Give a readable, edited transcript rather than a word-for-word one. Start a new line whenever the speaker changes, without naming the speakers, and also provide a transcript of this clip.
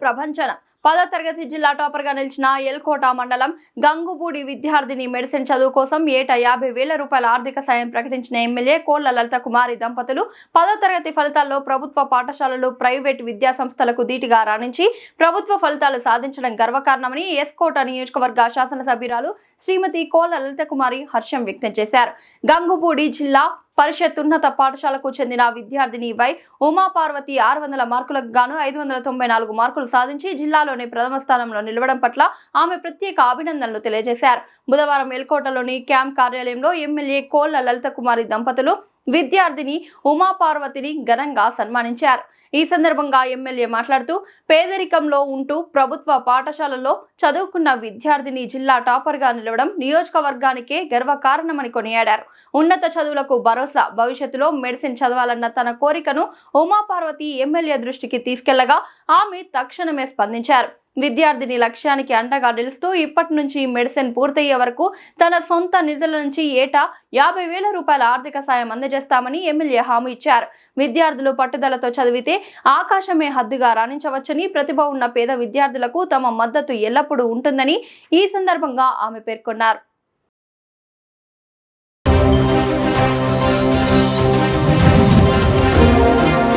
ప్రభంజన 10వ తరగతి జిల్లా టాపర్ గా నిలిచిన ఎల్కోట మండలం గంగుబూడి విద్యార్థిని మెడిసిన్ చదువు కోసం ఏటా 50,000 రూపాయల ఆర్థిక సాయం ప్రకటించిన ఎమ్మెల్యే కోళ్ల లలిత కుమారి దంపతులు 10వ తరగతి ఫలితాల్లో ప్రభుత్వ పాఠశాలలు, ప్రైవేటు విద్యా సంస్థలకు ధీటుగా రాణించి ప్రభుత్వ ఫలితాలు సాధించడం గర్వకారణమని ఎస్కోట నియోజకవర్గ శాసనసభ్యురాలు శ్రీమతి కోళ్ల లలిత కుమారి హర్షం వ్యక్తం చేశారు. గంగుబూడి జిల్లా పరిషత్ ఉన్నత పాఠశాలకు చెందిన విద్యార్థిని వై ఉమాపార్వతి 600 మార్కులకు గాను 594 మార్కులు సాధించి జిల్లాలోని ప్రథమ స్థానంలో నిలవడం పట్ల ఆమె ప్రత్యేక అభినందనలు తెలియజేశారు. బుధవారం ఎల్కోటలోని క్యాంప్ కార్యాలయంలో ఎమ్మెల్యే కోళ్ల లలిత కుమారి దంపతులు విద్యార్థిని ఉమాపార్వతిని ఘనంగా సన్మానించారు. ఈ సందర్భంగా ఎమ్మెల్యే మాట్లాడుతూ పేదరికంలో ఉంటూ ప్రభుత్వ పాఠశాలలో చదువుకున్న విద్యార్థిని జిల్లా టాపర్ గా నిలవడం నియోజకవర్గానికే గర్వకారణమని కొనియాడారు. ఉన్నత చదువులకు భరోసా, భవిష్యత్తులో మెడిసిన్ చదవాలన్న తన కోరికను ఉమాపార్వతి ఎమ్మెల్యే దృష్టికి తీసుకెళ్లగా ఆమె తక్షణమే స్పందించారు. విద్యార్థిని లక్ష్యానికి అండగా నిలుస్తూ ఇప్పటి నుంచి మెడిసిన్ పూర్తయ్యే వరకు తన సొంత నిధుల నుంచి ఏటా 50,000 రూపాయల ఆర్థిక సాయం అందజేస్తామని ఎమ్మెల్యే హామీ ఇచ్చారు. విద్యార్థులు పట్టుదలతో చదివితే ఆకాశమే హద్దుగా రాణించవచ్చని, ప్రతిభ ఉన్న పేద విద్యార్థులకు తమ మద్దతు ఎల్లప్పుడూ ఉంటుందని ఈ సందర్భంగా ఆమె పేర్కొన్నారు.